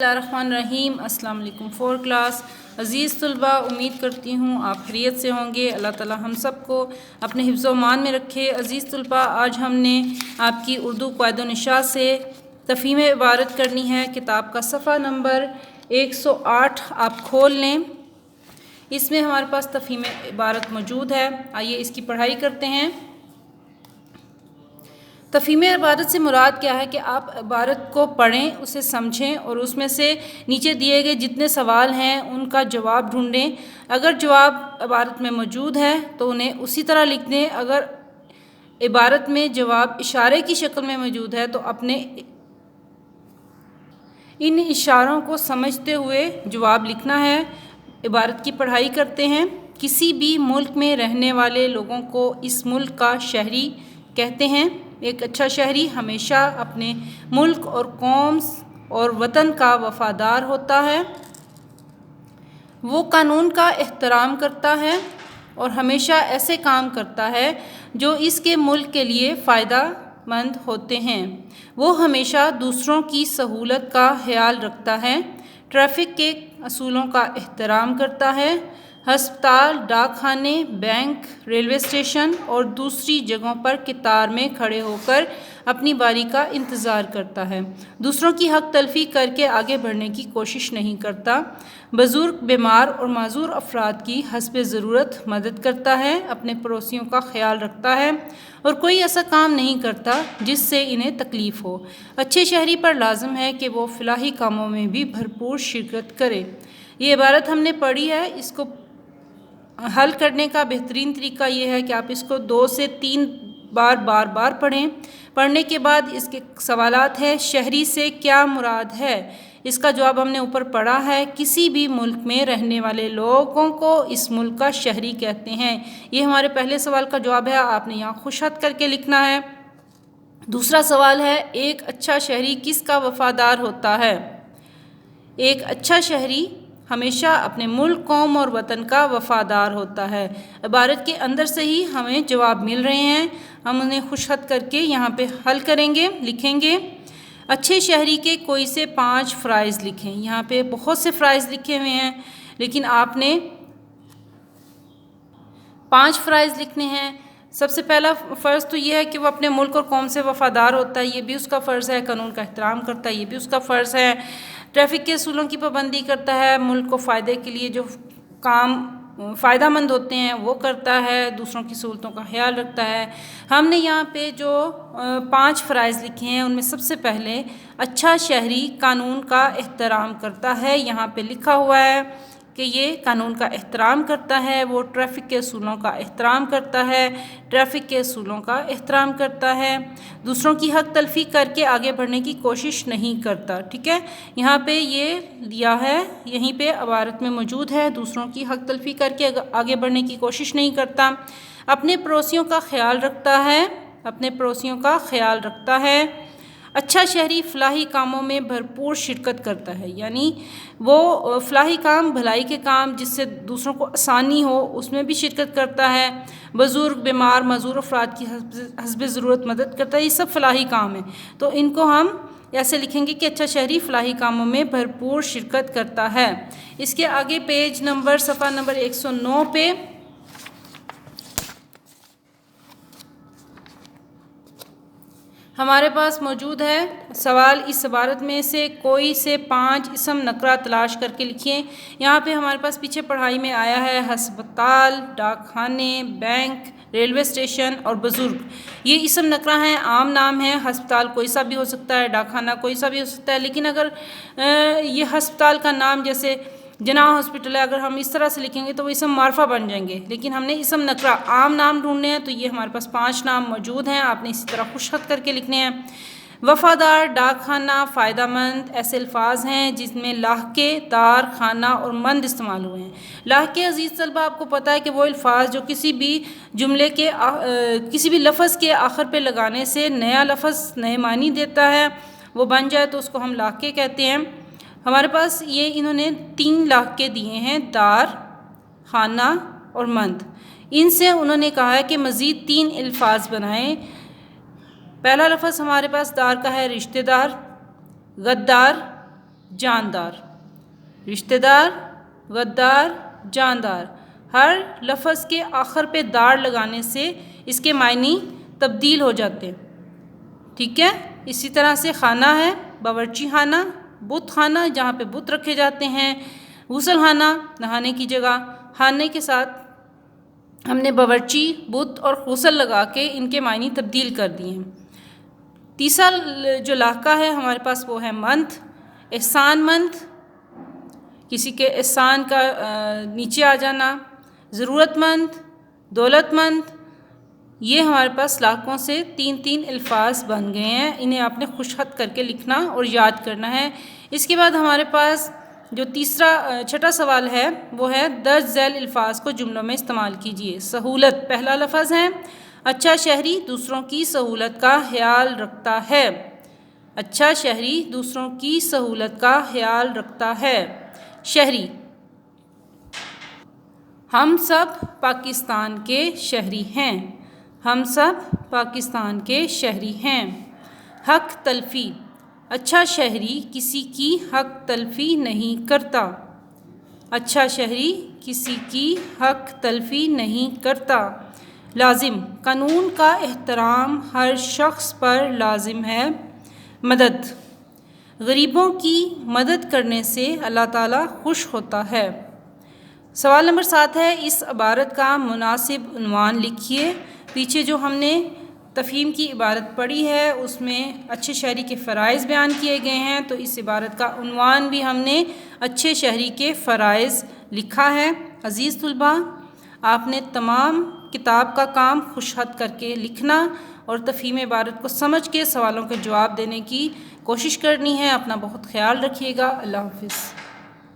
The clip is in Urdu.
بسم اللہ الرحمن الرحیم۔ السلام علیکم فور کلاس عزیز طلباء، امید کرتی ہوں آپ خیریت سے ہوں گے۔ اللہ تعالی ہم سب کو اپنے حفظ و امان میں رکھے۔ عزیز طلباء، آج ہم نے آپ کی اردو قواعد و نشاء سے تفہیم عبارت کرنی ہے۔ کتاب کا صفحہ نمبر 108 آپ کھول لیں، اس میں ہمارے پاس تفہیم عبارت موجود ہے۔ آئیے اس کی پڑھائی کرتے ہیں۔ تفہیم عبارت سے مراد کیا ہے کہ آپ عبارت کو پڑھیں، اسے سمجھیں اور اس میں سے نیچے دیے گئے جتنے سوال ہیں ان کا جواب ڈھونڈیں۔ اگر جواب عبارت میں موجود ہے تو انہیں اسی طرح لکھ دیں۔ اگر عبارت میں جواب اشارے کی شکل میں موجود ہے تو اپنے ان اشاروں کو سمجھتے ہوئے جواب لکھنا ہے۔ عبارت کی پڑھائی کرتے ہیں۔ کسی بھی ملک میں رہنے والے لوگوں کو اس ملک کا شہری کہتے ہیں۔ ایک اچھا شہری ہمیشہ اپنے ملک اور قوم اور وطن کا وفادار ہوتا ہے۔ وہ قانون کا احترام کرتا ہے اور ہمیشہ ایسے کام کرتا ہے جو اس کے ملک کے لیے فائدہ مند ہوتے ہیں۔ وہ ہمیشہ دوسروں کی سہولت کا خیال رکھتا ہے، ٹریفک کے اصولوں کا احترام کرتا ہے، ہسپتال، ڈاک خانے، بینک، ریلوے اسٹیشن اور دوسری جگہوں پر قطار میں کھڑے ہو کر اپنی باری کا انتظار کرتا ہے، دوسروں کی حق تلفی کر کے آگے بڑھنے کی کوشش نہیں کرتا، بزرگ، بیمار اور معذور افراد کی حسب ضرورت مدد کرتا ہے، اپنے پڑوسیوں کا خیال رکھتا ہے اور کوئی ایسا کام نہیں کرتا جس سے انہیں تکلیف ہو۔ اچھے شہری پر لازم ہے کہ وہ فلاحی کاموں میں بھی بھرپور شرکت کرے۔ یہ عبارت ہم نے پڑھی ہے۔ اس کو حل کرنے کا بہترین طریقہ یہ ہے کہ آپ اس کو 2 سے 3 بار پڑھیں۔ پڑھنے کے بعد اس کے سوالات ہیں: شہری سے کیا مراد ہے؟ اس کا جواب ہم نے اوپر پڑھا ہے۔ کسی بھی ملک میں رہنے والے لوگوں کو اس ملک کا شہری کہتے ہیں۔ یہ ہمارے پہلے سوال کا جواب ہے، آپ نے یہاں خوش خط کر کے لکھنا ہے۔ دوسرا سوال ہے: ایک اچھا شہری کس کا وفادار ہوتا ہے؟ ایک اچھا شہری ہمیشہ اپنے ملک، قوم اور وطن کا وفادار ہوتا ہے۔ عبارت کے اندر سے ہی ہمیں جواب مل رہے ہیں، ہم انہیں خوش خط کر کے یہاں پہ حل کریں گے، لکھیں گے۔ اچھے شہری کے کوئی سے 5 فرائض لکھیں۔ یہاں پہ بہت سے فرائض لکھے ہوئے ہیں لیکن آپ نے 5 فرائض لکھنے ہیں۔ سب سے پہلا فرض تو یہ ہے کہ وہ اپنے ملک اور قوم سے وفادار ہوتا ہے، یہ بھی اس کا فرض ہے۔ قانون کا احترام کرتا ہے، یہ بھی اس کا فرض ہے۔ ٹریفک کے اصولوں کی پابندی کرتا ہے، ملک کو فائدے کے لیے جو کام فائدہ مند ہوتے ہیں وہ کرتا ہے، دوسروں کی سہولتوں کا خیال رکھتا ہے۔ ہم نے یہاں پہ جو 5 فرائض لکھے ہیں ان میں سب سے پہلے اچھا شہری قانون کا احترام کرتا ہے۔ یہاں پہ لکھا ہوا ہے کہ یہ قانون کا احترام کرتا ہے، وہ ٹریفک کے اصولوں کا احترام کرتا ہے، ٹریفک کے اصولوں کا احترام کرتا ہے، دوسروں کی حق تلفی کر کے آگے بڑھنے کی کوشش نہیں کرتا۔ ٹھیک ہے، یہاں پہ یہ دیا ہے، یہیں پہ عبارت میں موجود ہے، دوسروں کی حق تلفی کر کے آگے بڑھنے کی کوشش نہیں کرتا، اپنے پڑوسیوں کا خیال رکھتا ہے، اپنے پڑوسیوں کا خیال رکھتا ہے۔ اچھا شہری فلاحی کاموں میں بھرپور شرکت کرتا ہے، یعنی وہ فلاحی کام، بھلائی کے کام جس سے دوسروں کو آسانی ہو اس میں بھی شرکت کرتا ہے، بزرگ، بیمار، معذور افراد کی حسب ضرورت مدد کرتا ہے، یہ سب فلاحی کام ہیں۔ تو ان کو ہم ایسے لکھیں گے کہ اچھا شہری فلاحی کاموں میں بھرپور شرکت کرتا ہے۔ اس کے آگے پیج نمبر صفحہ نمبر 109 پہ ہمارے پاس موجود ہے سوال: اس عبارت میں سے کوئی سے 5 اسم نکرہ تلاش کر کے لکھیں۔ یہاں پہ ہمارے پاس پیچھے پڑھائی میں آیا ہے ہسپتال، ڈاک خانے، بینک، ریلوے اسٹیشن اور بزرگ۔ یہ اسم نکرہ ہیں، عام نام ہیں۔ ہسپتال کوئی سا بھی ہو سکتا ہے، ڈاک خانہ کوئی سا بھی ہو سکتا ہے، لیکن اگر یہ ہسپتال کا نام جیسے جناح ہاسپٹل ہے، اگر ہم اس طرح سے لکھیں گے تو وہ اسم معرفہ بن جائیں گے، لیکن ہم نے اسم نکرہ عام نام ڈھونڈنے ہیں تو یہ ہمارے پاس 5 نام موجود ہیں، آپ نے اسی طرح خوش خط کر کے لکھنے ہیں۔ وفادار، ڈاک خانہ، فائدہ مند ایسے الفاظ ہیں جس میں لاحقے، دار، خانہ اور مند استعمال ہوئے ہیں۔ لاحقے عزیز طلبہ آپ کو پتہ ہے کہ وہ الفاظ جو کسی بھی جملے کے کسی بھی لفظ کے آخر پہ لگانے سے نیا لفظ نئے معنی دیتا ہے، وہ بن جائے تو اس کو ہم لاحقے کہتے ہیں۔ ہمارے پاس یہ انہوں نے 3 لاحقے دیے ہیں: دار، خانہ اور مند۔ ان سے انہوں نے کہا ہے کہ مزید 3 الفاظ بنائیں۔ پہلا لفظ ہمارے پاس دار کا ہے رشتہ دار، غدار جاندار، رشتہ دار، غدار، جاندار۔ ہر لفظ کے آخر پہ دار لگانے سے اس کے معنی تبدیل ہو جاتے ہیں، ٹھیک ہے۔ اسی طرح سے خانہ ہے، باورچی خانہ، بت خانہ جہاں پہ بت رکھے جاتے ہیں، غسل خانہ نہانے کی جگہ۔ خانے کے ساتھ ہم نے باورچی، بت اور غسل لگا کے ان کے معنی تبدیل کر دیے ہیں۔ تیسرا جو لاحقہ ہے ہمارے پاس وہ ہے مند، احسان مند، کسی کے احسان کا نیچے آ جانا، ضرورت مند، دولت مند۔ یہ ہمارے پاس لاحقوں سے تین الفاظ بن گئے ہیں، انہیں آپ نے خوش خط کر کے لکھنا اور یاد کرنا ہے۔ اس کے بعد ہمارے پاس جو چھٹا سوال ہے وہ ہے درج ذیل الفاظ کو جملوں میں استعمال کیجیے۔ سہولت پہلا لفظ ہے، اچھا شہری دوسروں کی سہولت کا خیال رکھتا ہے، اچھا شہری دوسروں کی سہولت کا خیال رکھتا ہے۔ شہری، ہم سب پاکستان کے شہری ہیں، ہم سب پاکستان کے شہری ہیں۔ حق تلفی، اچھا شہری کسی کی حق تلفی نہیں کرتا، اچھا شہری کسی کی حق تلفی نہیں کرتا۔ لازم، قانون کا احترام ہر شخص پر لازم ہے۔ مدد، غریبوں کی مدد کرنے سے اللہ تعالیٰ خوش ہوتا ہے۔ سوال نمبر 7 ہے، اس عبارت کا مناسب عنوان لکھیے۔ پیچھے جو ہم نے تفہیم کی عبارت پڑھی ہے اس میں اچھے شہری کے فرائض بیان کیے گئے ہیں، تو اس عبارت کا عنوان بھی ہم نے اچھے شہری کے فرائض لکھا ہے۔ عزیز طلباء، آپ نے تمام کتاب کا کام خوش خط کر کے لکھنا اور تفہیم عبارت کو سمجھ کے سوالوں کے جواب دینے کی کوشش کرنی ہے۔ اپنا بہت خیال رکھیے گا۔ اللہ حافظ۔